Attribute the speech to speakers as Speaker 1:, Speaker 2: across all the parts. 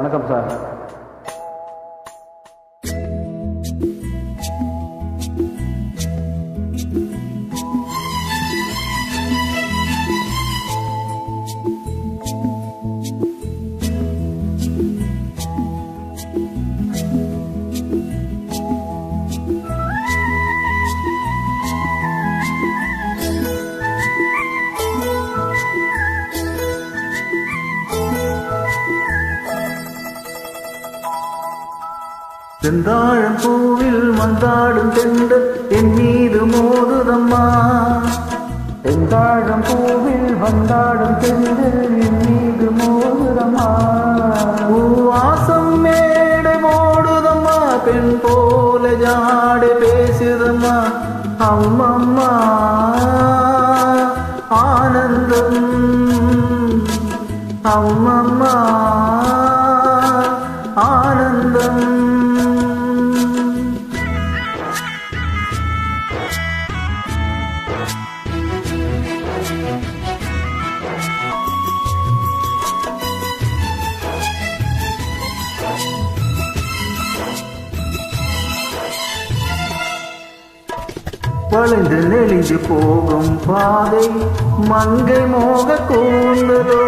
Speaker 1: வணக்கம் சார்.
Speaker 2: செந்தாழம் பூவில் வந்தாடும் தென்றல் என் மீது மோதுதம்மா.
Speaker 1: செந்தாழம் பூவில் வந்தாடும் தென்றல் என் மீது மோதுதம்மா.
Speaker 2: பூவாசம் மேடை மோடுதம்மா, பெண் போல ஜாடை பேசுதம்மா. அம்மம்மா ஆனந்தம், அம்மம்மா ஆனந்தம். வளைந்து நெளிந்து போகும் பாதை மங்கை மோக கூந்தலோ,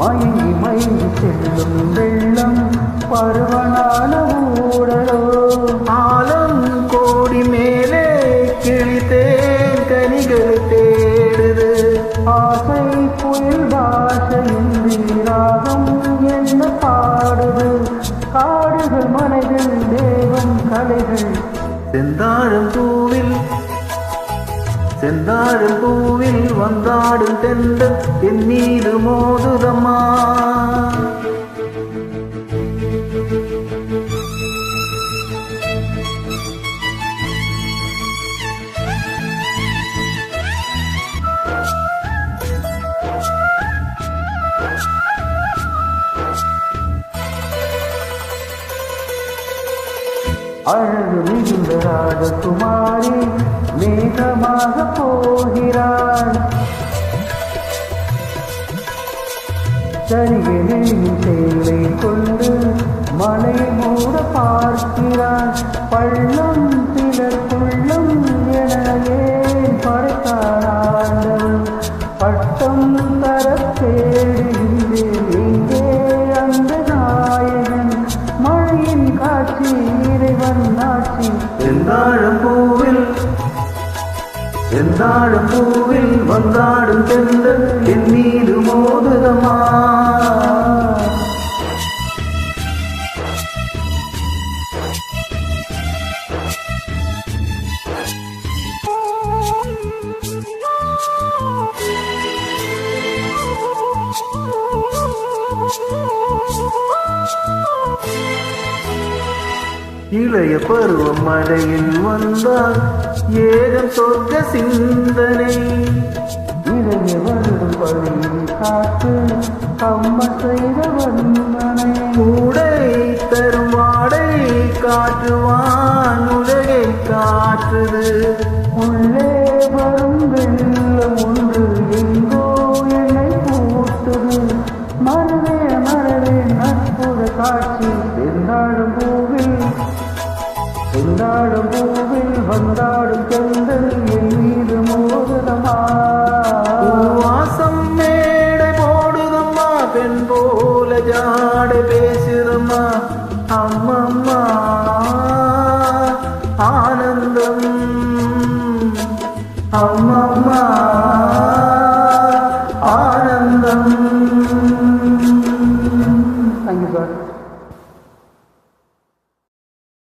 Speaker 1: மயங்கி மயங்கி செல்லும் வெள்ளம் பருவனான ஊடலோ.
Speaker 2: ஆலம் கோடி மேலே கிழித்தேன் கனிகளை தேடுது.
Speaker 1: ஆசை புயல் பாஷையின்றி ராகம் என்ன பாடுது. காடுகள் மனைகள் தேவம் கலைகள்.
Speaker 2: செந்தாழம் பூவில் செந்தாழம் பூவில் வந்தாடும் தென்றல் என் மீது மோதுதம்மா.
Speaker 1: அழகு மிகுந்த ராஜகுமாரி மேகமாக போகிறாள். சரிகளின் சேலை கொண்டு மலை மூட பார்க்கிறாள். பள்ளம் சிலக்குள்ளம் எனவே படைத்தாள். பட்டம் தர தேடுகின்றேன் எங்கே அந்த நாயகன். மழையின் காட்சி இறைவன் ஆட்சி.
Speaker 2: செந்தாழம் பூவில் செந்தாழம் பூவில் வந்தாடும் தென்றல் என் மீது மோதுதம்மா. இளைய பருவம் மழையில் வந்தால் ஏகம் சொர்க்க சிந்தனை.
Speaker 1: இளைய வருடம் பழியில் காத்து அம்ம செய்த வந்தனை.
Speaker 2: கூடை தரும் வாடை காற்றுவான் உலகை காற்றுது.
Speaker 1: உள்ளே வரும் வெள்ளம் ஒன்று எங்கோ என்னை பூட்டுது. மறவே மறவே நட்புற காட்சி. செந்தாடும் பூவில் செந்தாடும் பூவில் வந்தாடும் தென்றல் என் மீது மோதுதம்மா.
Speaker 2: வாசம் மேடை போடுதம்மா, பெண் போல ஜாடை பேசுதம்மா. அம்மம்மா ஆனந்தம், அம்மம்மா